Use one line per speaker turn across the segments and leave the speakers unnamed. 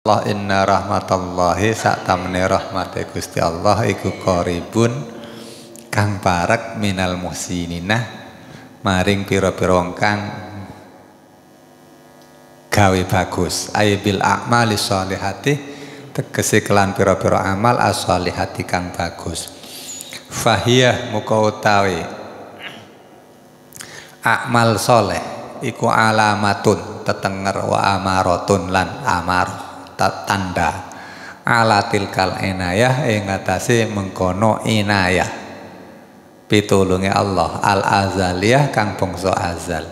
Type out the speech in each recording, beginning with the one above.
Allah inna rahmatallahi saktamene rahmate Gusti Allah iku qaribun kang parek minal muhsininah maring pira-pira wong kang gawe bagus bil a'mali sholihati tegese kelan pira-pira amal as-sholihati kang bagus fahiyah muka utawi amal soleh iku alamatun tetenger wa amaratun lan amarah tanda ala tilkal inayah ing atase mengkono inayah pitulunge Allah al azaliyah kang bangsa azal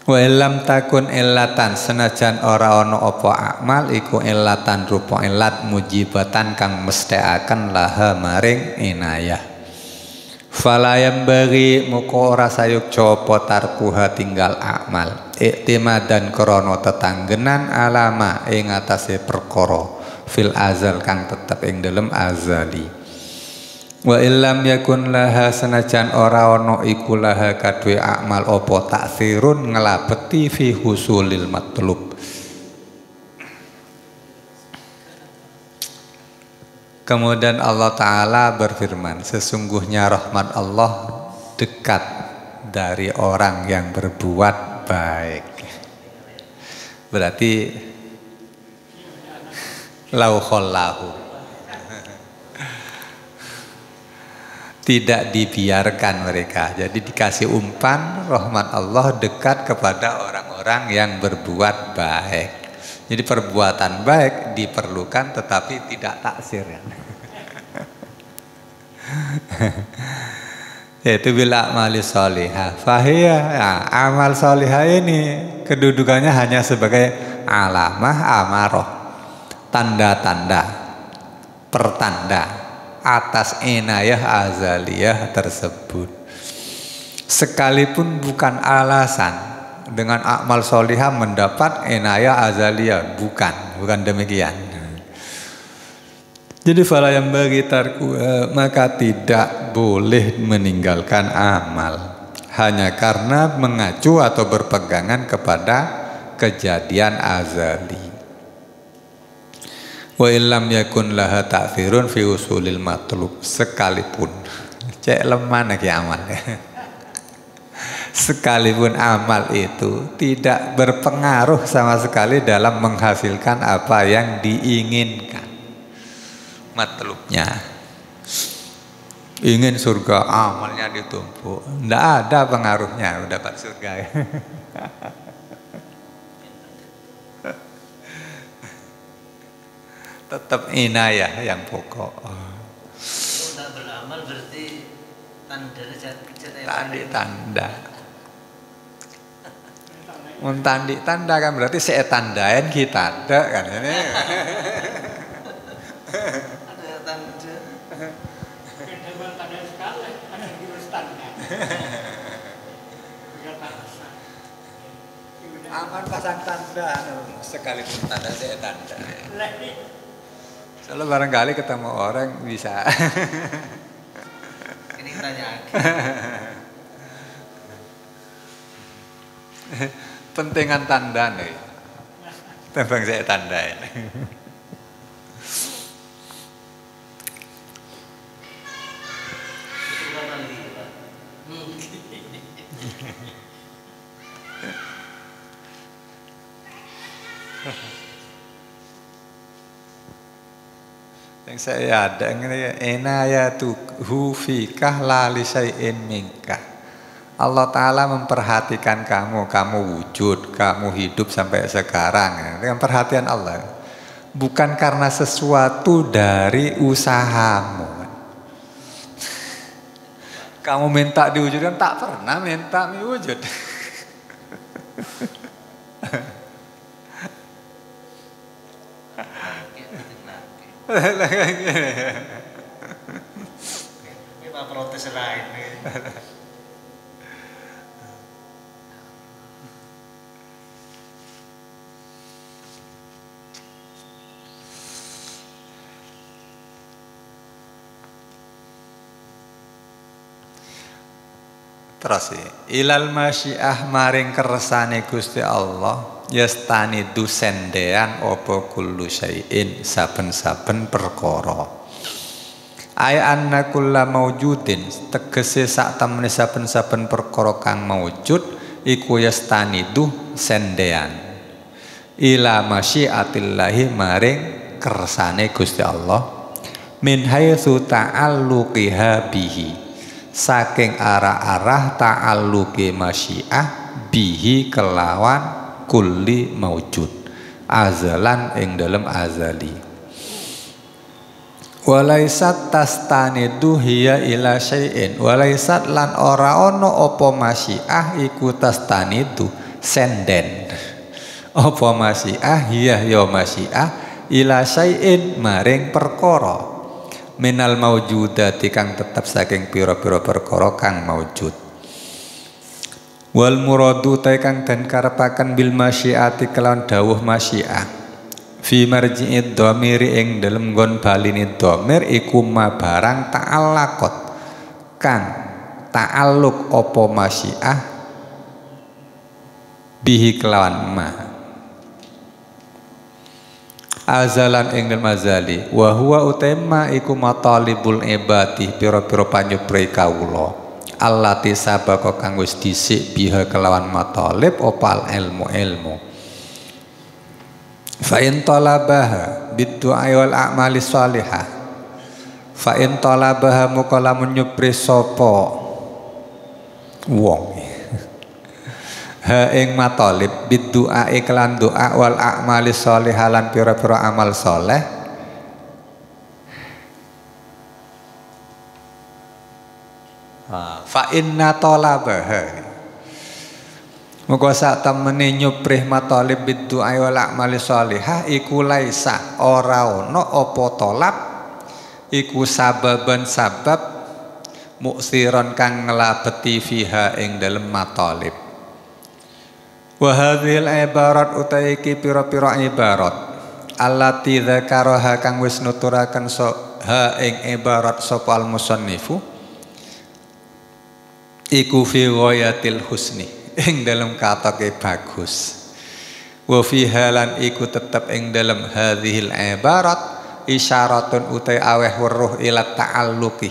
wa illam takun illatan senajan ora ana apa amal iku illatan rupa illat mujibatan kang mesthekaken laha maring inayah falayam bagi muka ora sayuk copo tarkuha tinggal amal iktimadan krono tetanggenan alama ing atase perkara fil azal kang tetep ing dalem azali wa illam yakun laha senajan ora ana iku laha kadue amal apa taksirun ngelabeti fi husulil matlub. Kemudian Allah Ta'ala berfirman, sesungguhnya rahmat Allah dekat dari orang yang berbuat baik. Berarti lauhollahu, tidak dibiarkan mereka. Jadi dikasih umpan rahmat Allah dekat kepada orang-orang yang berbuat baik. Jadi perbuatan baik diperlukan tetapi tidak taksir ya. Yaitu bila amali sholihah fahiyah ya, amal sholihah ini kedudukannya hanya sebagai alamah amarah tanda-tanda pertanda atas inayah azaliyah tersebut sekalipun bukan alasan dengan amal solihah mendapat inayah azaliyah, bukan demikian. Jadi fala yang bagi tarku maka tidak boleh meninggalkan amal hanya karena mengacu atau berpegangan kepada kejadian azali. Wa illam yakun laha ta'thirun fi usulil matlub sekalipun cek lemah lagi amalnya. Sekalipun amal itu tidak berpengaruh sama sekali dalam menghasilkan apa yang diinginkan matlubnya. Ingin surga amalnya ditumpuk, tidak ada pengaruhnya dapat surga. Tetap inayah yang pokok.
Tidak beramal berarti
tanda. Muntandi tanda kan berarti saya tandain kita ada kan ini.
Ada tanda.
Tanda sekali, ada virus tanda.
Aman pasang tanda, sekalipun tanda saya tanda. Soalnya barangkali ketemu orang bisa.
Ini tanya.
Pentingan tanda nih, tembang saya tandain. Yang saya ada ini inayatuhu fikah la li syai'in minkah. Allah Ta'ala memperhatikan kamu wujud, kamu hidup sampai sekarang dengan perhatian Allah. Bukan karena sesuatu dari usahamu. Kamu minta diwujudkan, tak pernah minta diwujud.
Kita protes lain.
Terus ilal masyiah maring kersane Gusti Allah yastanidu sendean apa kullu syai'in saben-saben perkara. Ay anna kulla maujudin tegese sak temene saben-saben perkara kang maujud iku yastanidu sendean ila masyiatillahi maring kersane Gusti Allah min haitsu ta'alluqiha bihi saking arah-arah ta'alluqi masyiah bihi kelawan kulli maujud azalan ing dalem azali. Walaisat tastanidu hiya ila syai'in walaisat lan ora ono apa masyiah iku tastanidu senden apa masyiah hiya ya masyiah ila syai'in maring perkara minal maujudati kang tetep saking pira-pira perkara kang maujud. Wal muradu ta kang den karepaken bil masyiati kelawan dawuh masyiah fi marji'id dhamiri ing dalem nggon baline dhamir iku ma barang ta'allaqat kang ta'alluq apa masyiah bihi kelawan ma azalan ing dalem azali wa huwa utama iku matalibul ibadi pira-pira panyubre kawula allati sabaka kang wis dhisik biha kelawan matalib opal ilmu fa in talabaha biddu'a wal a'mali shalihah fa in talabaha mukala menyupri sapa wong ha ing matalib biddu'a iklan doa wal a'mali shalihah lan pira-pira amal saleh fa inna talabaha muga sak temene nyuprih matalib biddu'a wal a'mali shalihah iku laisa ora ono apa tolab iku sababan sabab muksiron kang nglabeti fiha ing dalem matalib. Wa hadhil ibarat utai iki pira-pira ibarat allati dzakaraha kang wis nuturaken ha ing ibarat sapa al musannifu iku fi ghayatil husni ing dalam katake bagus wa fiha lan iku tetep ing dalam hadhil ibarat isyaratun utai aweh weruh ila ta'alluqi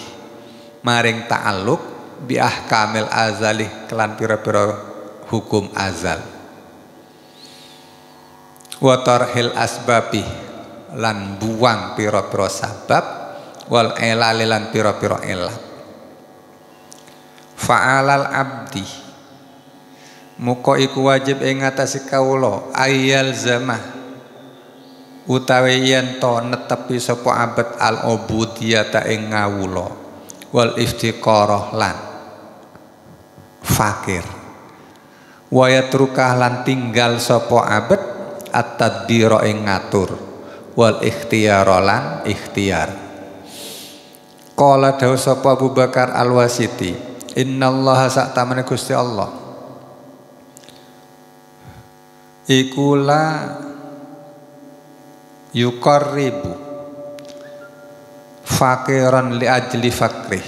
maring ta'alluq bi ahkamil azali kelan pira-pira hukum azal wa tarhil asbabi lan buang pira-pira sabab wal ilal lan pira-pira ilat fa'alal abdi muka iku wajib ing ngatasi kawula ayal zamah utawi yen to netepi sapa abad al ubudiyata ing ngawula wal iftiqarah lan fakir wa yatrukah lan tinggal sapa abad at-tadbira ing ngatur wal ikhtiyara lan ikhtiyar. Qala dawu sapa Abu Bakar Al-Wasiti innallaha sa'tamana Gusti Allah ikula yuqarribu fakiran li ajli fakrih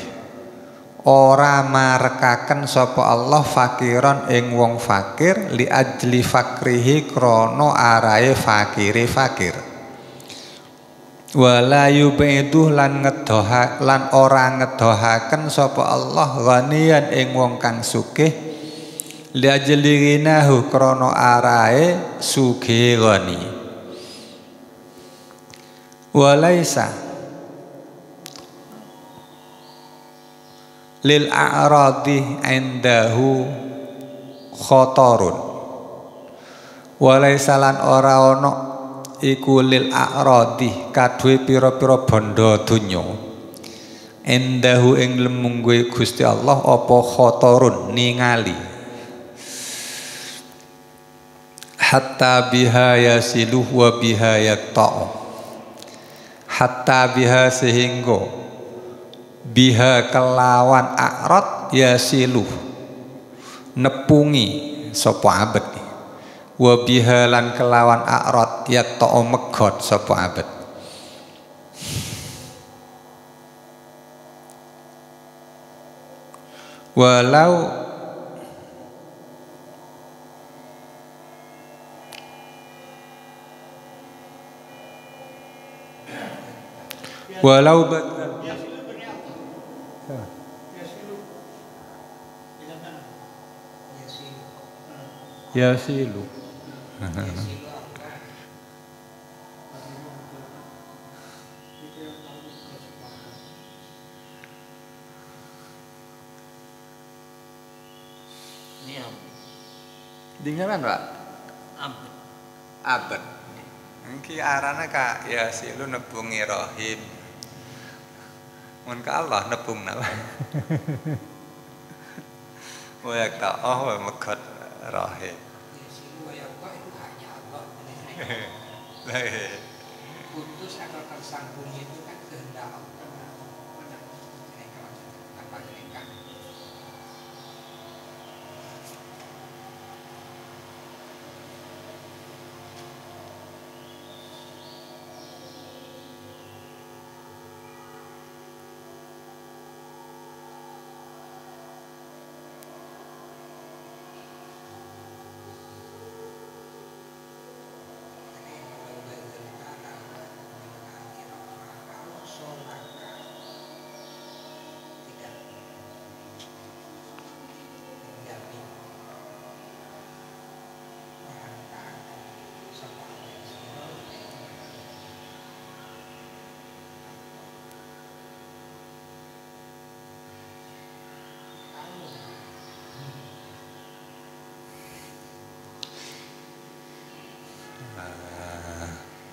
ora marekaken sapa Allah fakiran ing wong fakir li ajli fakrihi krana arahe fakire fakir wala yubidu lan ora ngedohaken sapa Allah ghaniyan ing wong kang sugih li ajli ghinahu krana arahe sugih ghani walaisa lil a'radi indahu khotorun walaisa lan ora ana iku lil a'radi kadue pira-pira bondo donya indahu ing lemunggue Gusti Allah apa khotorun ningali hatta biha yasiluh wa biha yaqta'u hatta biha sehingga biha kelawan a'rad yasiluh nepungi sapa abad wa biha lan kelawan a'rad yaqta'u megot sapa abad walau Walau badal
Yasilu berarti apa? Yasilu dengan mana? Yasilu.
yasilu.
Yasilu apa? Itu yang tahu sesuatu.
Ini
Dingaran Pak?
abad.
Abad. Iki arana ka yasilu nebungi rahim. Mun ka Allah nebung napa? Wa ta'ah wa megat rahim.
Yasilu wa yabqa itu hanya Allah.
Lah
Putus atau tersambung itu kan kehendak Allah. Benar. Tanpa mereka.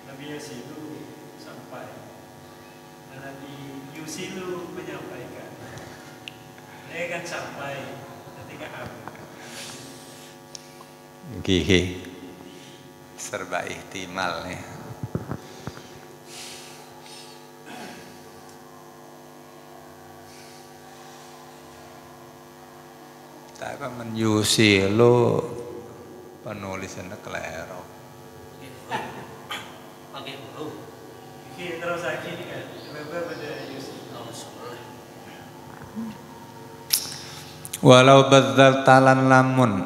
Nabi Yasilu sampai dan Nabi Yusilu menyampaikan. Dia kan sampai ketika habis.
Gihi serba ihtimal nih. Tapi menyusilu penulisannya keliru.
Pakai huruf.
Iki terus lagi nih kan. Coba pada Yusilu.
Oh, sebelah.
Walau badzal talan lamun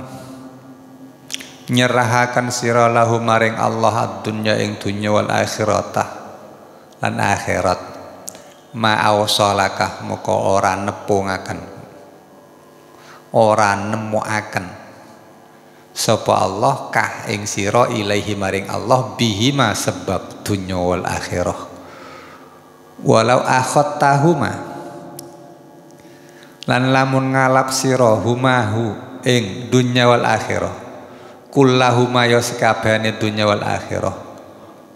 nyerahakan sira lahu maring Allah ad-dunya ing dunya wal akhiratah lan akhirat ma awsalakah muka ora nepungaken ora nemuaken sapa Allah kah ing sira ilaihi maring Allah bihi ma sebab dunya wal akhirah walau akhattahuma lan lamun ngalap sira humahu ing dunya wal akhirah kullahuma ya sekabehane dunya wal akhirah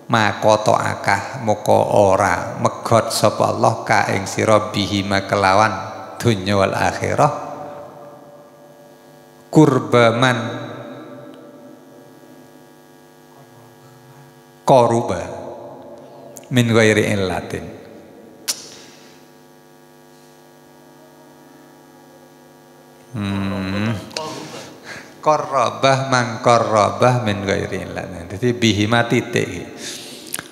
makoto akah moko ora megot sapa Allah ka ing sira bihi kelawan dunya wal akhirah kurbaman koruba min ghairi illatin. Korrobah mangkorrobah min ghairi illatin. Jadi bihima titik.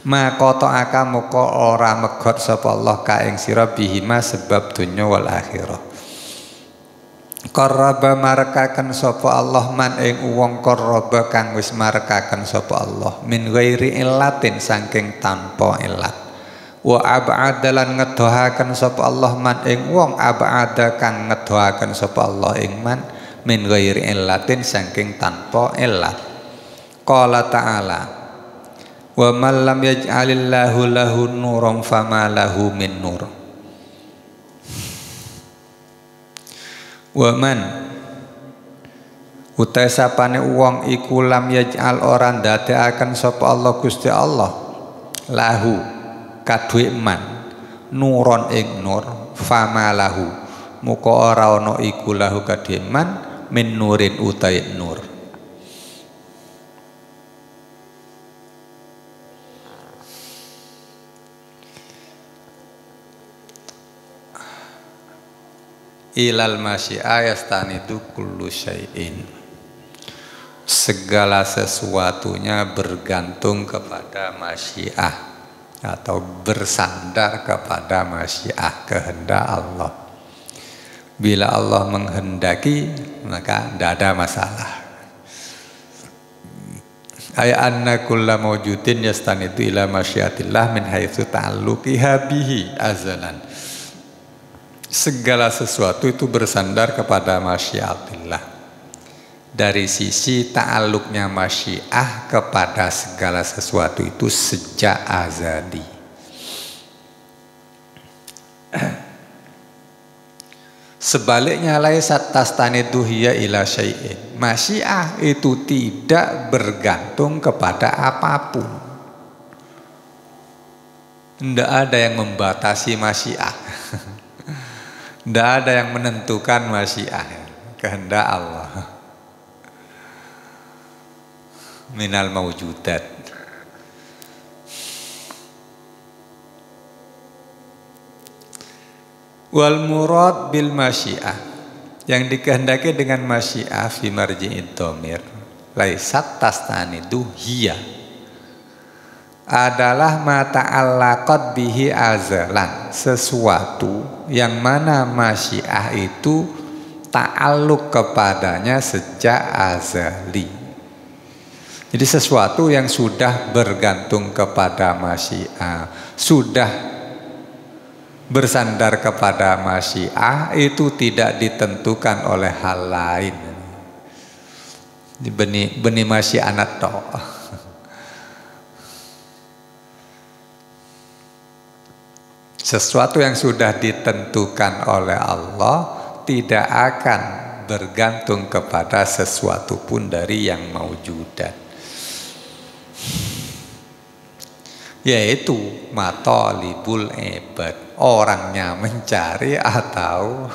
Makoto aka muka ora megot sapa Allah ka ing sira bihima sebab dunya wal akhirah. Qarraba marekaken sapa Allah man ing wong qarraba kang wis marekaken sapa Allah min ghairi illatin saking tanpa illat. Wa ab'adalan ngedohaken sapa Allah man ing wong ab'ada kang ngedohaken sapa Allah ing man min ghairi illatin saking tanpa illat. Qala ta'ala wa man lam yaj'alillahu lahu nuran fama lahu min nur. Wa man utai sapane wong iku lam yaj'al ora ndadekaken sapa Allah Gusti Allah lahu kadue man nuron ing nur fama lahu muka ora ana iku lahu kadue man min nurin utai nur. Ilal masyi'a yastanidu kullu syai'in. Segala sesuatunya bergantung kepada masyiah atau bersandar kepada masyiah kehendak Allah. Bila Allah menghendaki maka tidak ada masalah. ay anna kulla mawjudin yastanidu ila masyiatillah min haitsu ta'alluqiha bihi azalan. Segala sesuatu itu bersandar kepada masyiatillah dari sisi ta'alluqnya masyiah kepada segala sesuatu itu sejak azali. Sebaliknya laisat tastanidu hiya ila syai'in. Masyiah itu tidak bergantung kepada apapun. Tidak ada yang membatasi masyiah. Tidak ada yang menentukan masyiah. Kehendak Allah. Minal mawjudat. Wal murad bil masyiah, yang dikehendaki dengan masyiah fi marji'id dhamir laisat tastanidu hiya, adalah ma ta'allaqat bihi azalan, sesuatu yang mana masyiah itu ta'alluq kepadanya sejak azali. Jadi sesuatu yang sudah bergantung kepada masyiah, sudah bersandar kepada masyiah, itu tidak ditentukan oleh hal lain. Benih masyiah anak toh. Sesuatu yang sudah ditentukan oleh Allah tidak akan bergantung kepada sesuatu pun dari yang maujudat, yaitu matolibul ibad, orangnya mencari atau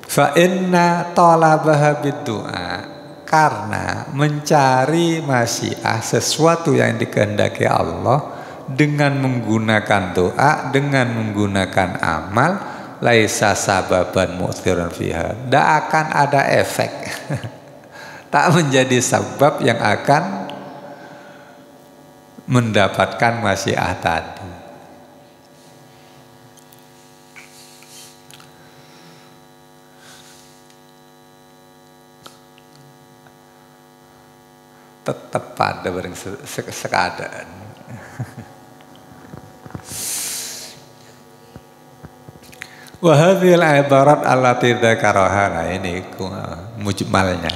fa inna talabaha biddu'a, karena mencari masyiah sesuatu yang dikehendaki Allah dengan menggunakan doa, dengan menggunakan amal, laisa sababan mu'thirun fiha, tidak akan ada efek. Tak menjadi sebab yang akan mendapatkan masyiah tadi. Tetap pada bareng sekadaan. Wa hadhil ibarat allati dzakaraha, ini mujmalnya.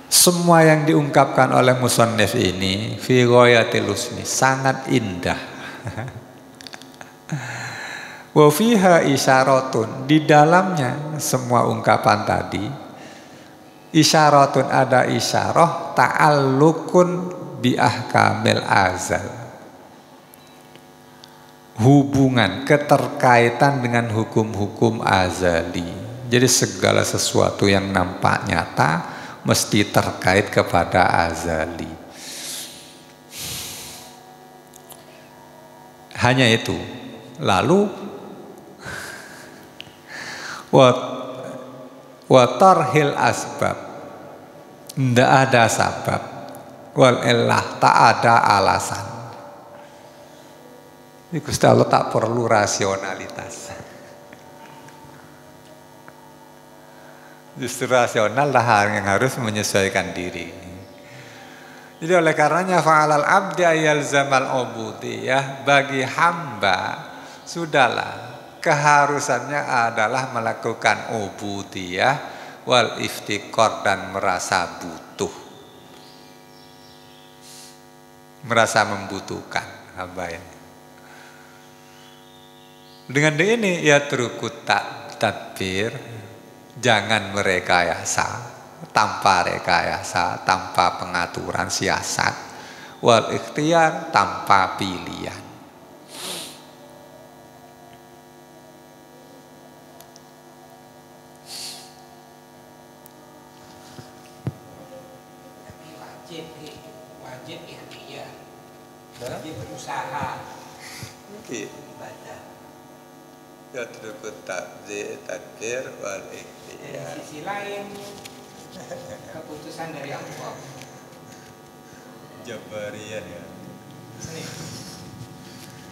Semua yang diungkapkan oleh musannif ini fi ghayatil husni, sangat indah. Wa fiha isyaratun, di dalamnya semua ungkapan tadi isyaratun, ada isyarah ta'alluqun bi ahkamil azal, hubungan, keterkaitan dengan hukum-hukum azali. Jadi segala sesuatu yang nampak nyata mesti terkait kepada azali. Hanya itu. Lalu wa tarhil asbab, tidak ada sabab, wal illah, tak ada alasan. Gusti Allah tak perlu rasionalitas. Justru rasional lah yang harus menyesuaikan diri. Jadi oleh karenanya fa'alal abdi yalzamal ubudiyah, bagi hamba sudahlah keharusannya adalah melakukan ubudiyah wal iftikor, dan merasa butuh, merasa membutuhkan hamba ini. Dengan ini ya terukut tadbir, jangan merekayasa, tanpa rekayasa, tanpa pengaturan siasat, wal ikhtiar, tanpa pilihan.
Wajib ikhtiar, wajib berusaha ibadah.
Ya terukut tadbir wal ikhtiar.
Di sisi lain keputusan dari Allah.
Jabariyah ya.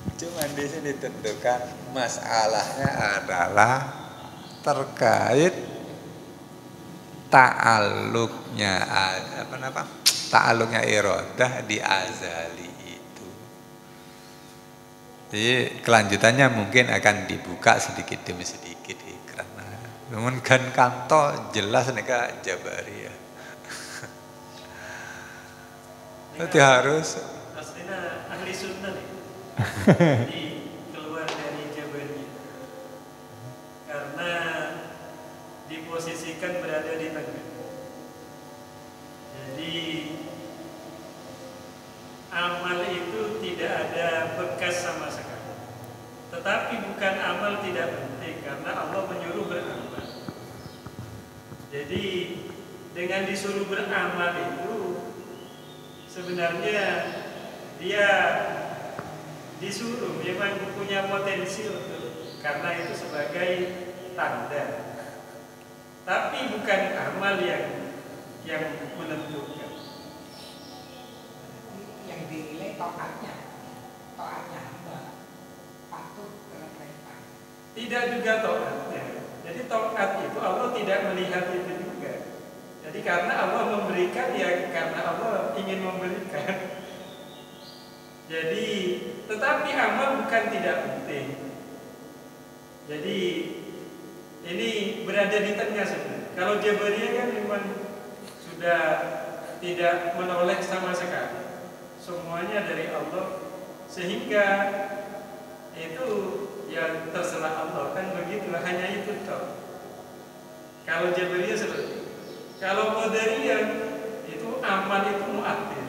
Cuma di sini ditentukan masalahnya adalah terkait ta'alluqnya ta'alluqnya iradah di azali itu. Jadi kelanjutannya mungkin akan dibuka sedikit demi sedikit karena namun kan kanto jelas nika Jabariyah. Jadi harus
aslinya ahli sunnah nih. Jadi keluar dari Jabariyah karena diposisikan berada di tengah. Jadi amal itu tidak ada bekas sama sekali. Tetapi bukan amal tidak penting karena Allah menyuruh beramal. Jadi dengan disuruh beramal itu sebenarnya dia disuruh memang punya potensi untuk karena itu sebagai tanda. Tapi bukan amal yang menentukan.
Yang dinilai taatnya hamba patuh terhadap perintah.
Tidak juga taatnya. Jadi taat itu Allah tidak melihat itu juga. Jadi karena Allah memberikan ya karena Allah ingin memberikan. Jadi tetapi amal bukan tidak penting. Jadi ini berada di tengah sebenarnya. Kalau Jabariyah kan memang sudah tidak menoleh sama sekali. Semuanya dari Allah sehingga itu yang terserah Allah kan begitu hanya itu toh. Kalau Jabariyah seperti itu. Kalau Qadariyah itu amal itu mu'athir.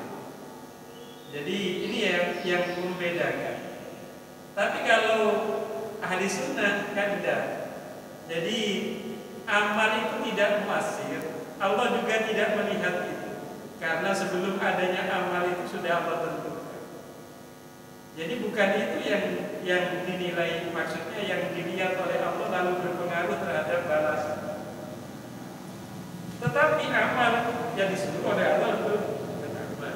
Jadi ini yang membedakan. Tapi kalau ahli sunnah kan tidak. Jadi amal itu tidak mu'athir. Allah juga tidak melihat itu. Karena sebelum adanya amal itu sudah Allah tentukan. Jadi bukan itu yang dinilai, maksudnya yang dilihat oleh Allah lalu berpengaruh terhadap balasan. Tetapi amal yang disuruh oleh Allah itu beramal.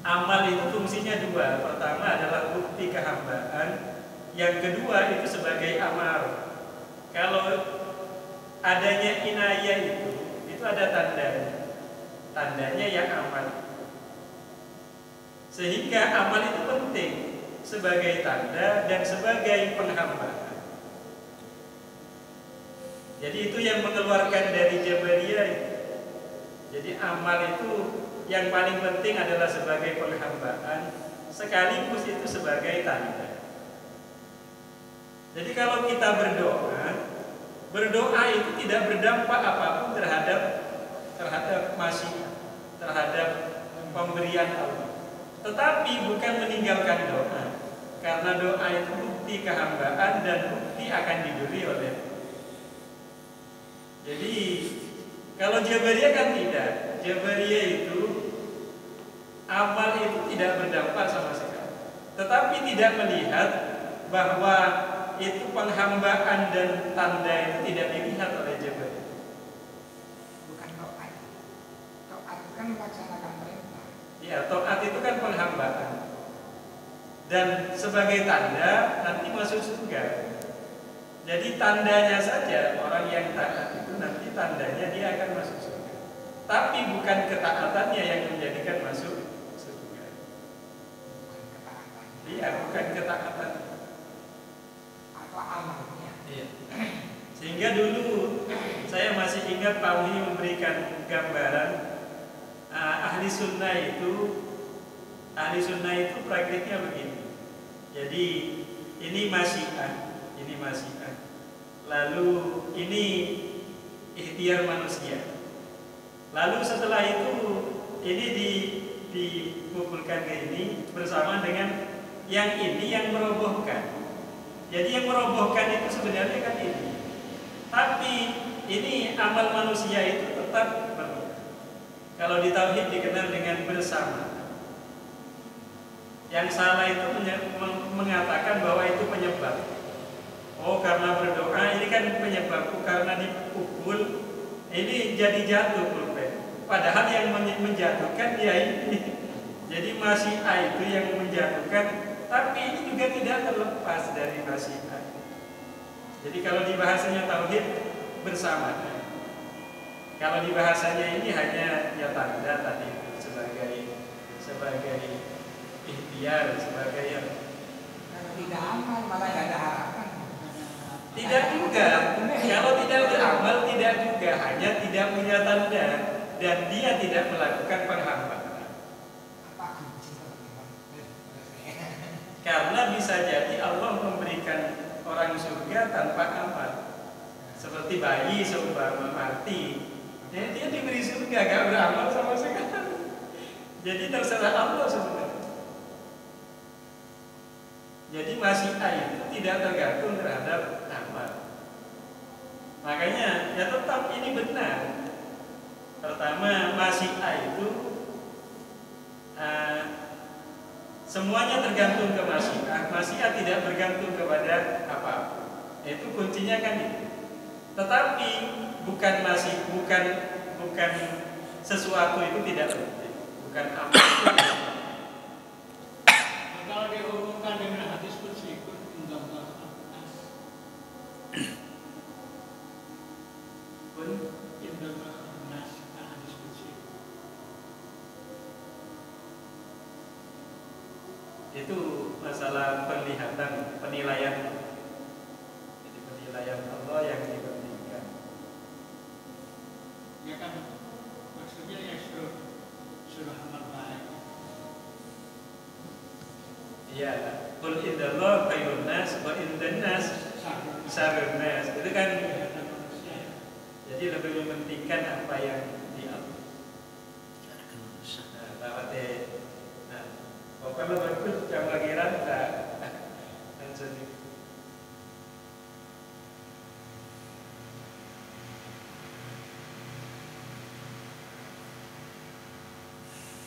Amal itu fungsinya dua. Pertama adalah bukti kehambaan. Yang kedua itu sebagai amal. Kalau adanya inayah itu ada tandanya. Tandanya yang amal. Sehingga amal itu penting sebagai tanda dan sebagai penghambaan. Jadi itu yang mengeluarkan dari Jabariyah. Jadi amal itu yang paling penting adalah sebagai penghambaan, sekaligus itu sebagai tanda. Jadi kalau kita berdoa itu tidak berdampak apapun terhadap masyiat, terhadap pemberian Allah. Tetapi bukan meninggalkan doa, karena doa itu bukti kehambaan dan bukti akan diberi oleh. Jadi kalau Jabariyah kan tidak. Jabariyah itu amal itu tidak berdampak sama sekali. Tetapi tidak melihat bahwa itu penghambaan dan tanda itu tidak dilihat oleh Jabariyah.
Bukan taat. Taat itu kan melaksanakan perintah.
Ya, taat itu kan penghambaan. Dan sebagai tanda nanti masuk surga. Jadi tandanya saja orang yang taat itu nanti tandanya dia akan masuk surga. Tapi bukan ketaatannya yang menjadikan masuk surga.
Bukan ketaatan.
Iya, bukan ketaatan.
Atau amalnya.
Iya. Sehingga dulu saya masih ingat Pak Uli memberikan gambaran ahli sunnah itu praktiknya begini. Jadi ini masyiah. Lalu ini ikhtiar manusia. Lalu setelah itu ini dikumpulkan ke ini bersama dengan yang ini yang merobohkan. Jadi yang merobohkan itu sebenarnya kan ini. Tapi ini amal manusia itu tetap berubah. Kalau di tauhid dikenal dengan bersama. Yang salah itu mengatakan bahwa itu penyebab. Oh, karena berdoa ini kan penyebabku, karena dipukul ini jadi jatuh pulpen. Padahal yang menjatuhkan dia ini. Jadi masih itu yang menjatuhkan Tapi ini juga tidak terlepas dari masyiah. Jadi kalau di bahasanya tauhid bersama. Kalau di bahasanya ini hanya ya tanda tadi itu sebagai ikhtiar, sebagai yang
tidak aman, malah nggak ada harapan.
tidak juga. Kalau tidak beramal tidak juga, hanya tidak punya tanda dan dia tidak melakukan penghambaan. Karena bisa jadi Allah memberikan orang surga tanpa amal. Seperti bayi seumpama mati, ya, dia diberi surga gak beramal sama sekali. Jadi terserah Allah sebenarnya. Jadi masyiah itu tidak tergantung terhadap amal. Makanya ya tetap ini benar. Pertama, masyiah itu semuanya tergantung ke masyiah. Masyiah tidak bergantung kepada apa-apa. Itu kuncinya kan itu. Tetapi bukan sesuatu itu tidak penting. Bukan amal.
Kalau dihubungkan dengan hadis kursi pun enggak
Pun
nas hadis kursi.
itu masalah penilaian. Jadi penilaian Allah yang dipentingkan.
Ya kan maksudnya ya sudah amal baik.
Iya, qul indallah khairun nas wa indan nas syarrun nas. Itu kan jadi lebih mementingkan apa yang diambil. Nah, tawate. Nah, pokoknya bagus jam lagiran tak langsung.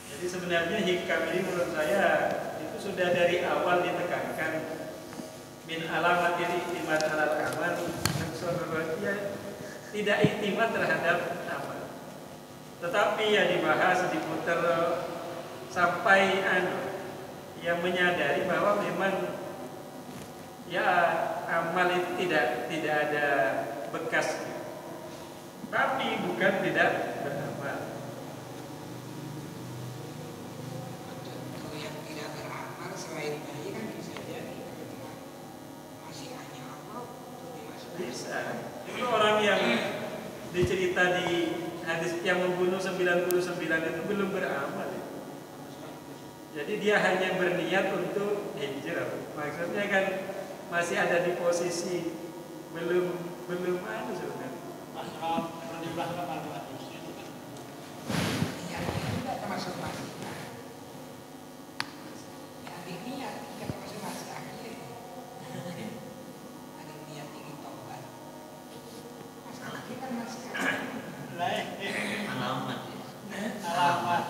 Jadi sebenarnya hikam ini menurut saya itu sudah dari awal ditekankan min alamat ini iktimat alal amal ya, tidak iktimat terhadap amal. Tetapi ya dibahas diputar sampai yang menyadari bahwa memang ya amal itu tidak ada bekasnya. Tapi bukan tidak beramal.
Kalau yang tidak beramal selain bayi kan bisa jadi masih hanya Allah untuk dimasukkan.
Bisa. Itu orang yang dicerita di hadis yang membunuh 99 itu belum beramal. Jadi dia hanya berniat untuk hijrah. Maksudnya kan masih ada di posisi belum sebenarnya.
Masalah penjumlah amal hadisnya itu kan.
Iya, tidak termasuk masih. Ya, niat tidak termasuk masih akhir. Ada niat ingin tobat. Masalah kita masih akhir.
Alamat. Alamat.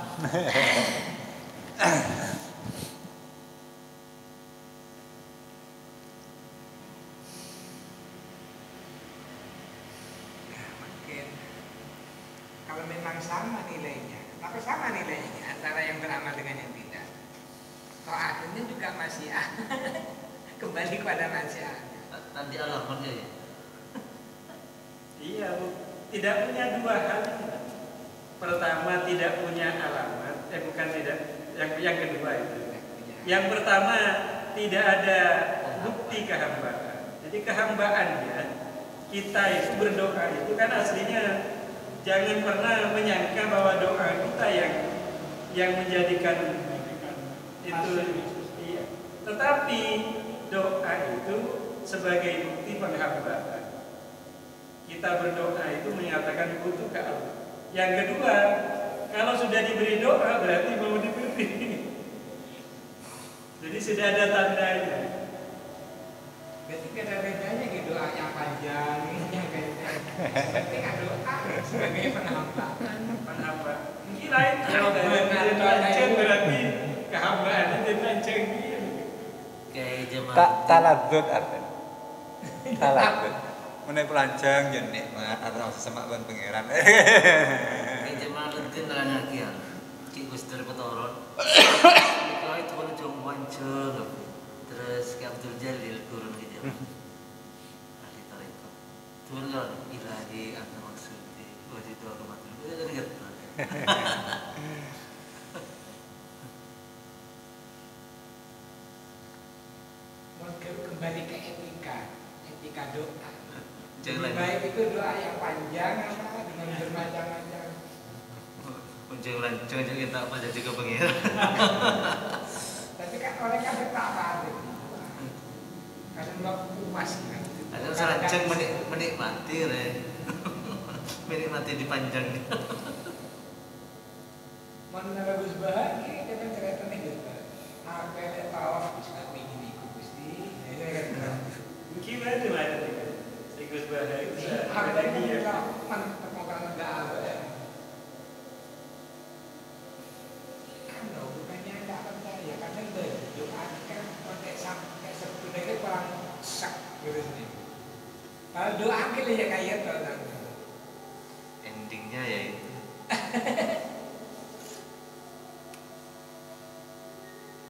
Kalau memang sama nilainya, maka sama nilainya antara yang beramal dengan yang tidak. Taat ini juga masyiah. Kembali kepada masyiah.
Tadi alamatnya ya.
Iya, Bu. Tidak punya dua hal. Pertama tidak punya alamat, bukan tidak. Yang kedua itu. Yang pertama tidak ada bukti kehambaan. Jadi kehambaannya kita itu berdoa itu kan aslinya jangan pernah menyangka bahwa doa kita yang menjadikan itu. Iya. Tetapi doa itu sebagai bukti penghambaan. Kita berdoa itu menyatakan butuh ke Allah. Yang kedua, kalau sudah diberi doa berarti mau diberi. Jadi sudah ada tandanya.
Berarti ada bedanya gitu doa yang panjang, yang pendek. Penting ada doa sebagai penghambaan.
Penghambaan. Ini lain kalau dari lanceng berarti kehambaan itu lanceng dia.
Kayak jemaah.
Taladzut artinya. Taladzut. Menai pelanjang ya nikmat atau semak ban pangeran.
Kayak jemaah lentin nerangake ya. Ki Gus dari Petoron. Kalau itu kan jong wanceng.
Terus ke Abdul Jalil turun ke jalan. Ahli tarekat. Turun ilahi anta maksudi. Wajib doa kematian. Itu kan gitu.
Kembali ke etika doa.
Jangan
Lebih
lagi.
baik itu doa yang panjang apa dengan bermacam-macam.
Jangan kita apa jadi ke pengira.
Tapi kan orang kadang tak apa kadang nggak puas kan.
Ada sarajang menikmati re. Menikmati dipanjang.
Mana bagus bahagia dia kan ceritanya gitu. Apa yang tahu bisa ingin ikut Gusti.
Gimana nih? Gus Bahaya bisa
Apa
ada
yang
dia.
kita mentemukan negara ya? Kalau bukannya tidak percaya, karena doa kan pakai sampai sebenarnya kurang sak gitu nih. Kalau doa kita ya kayak itu.
Endingnya ya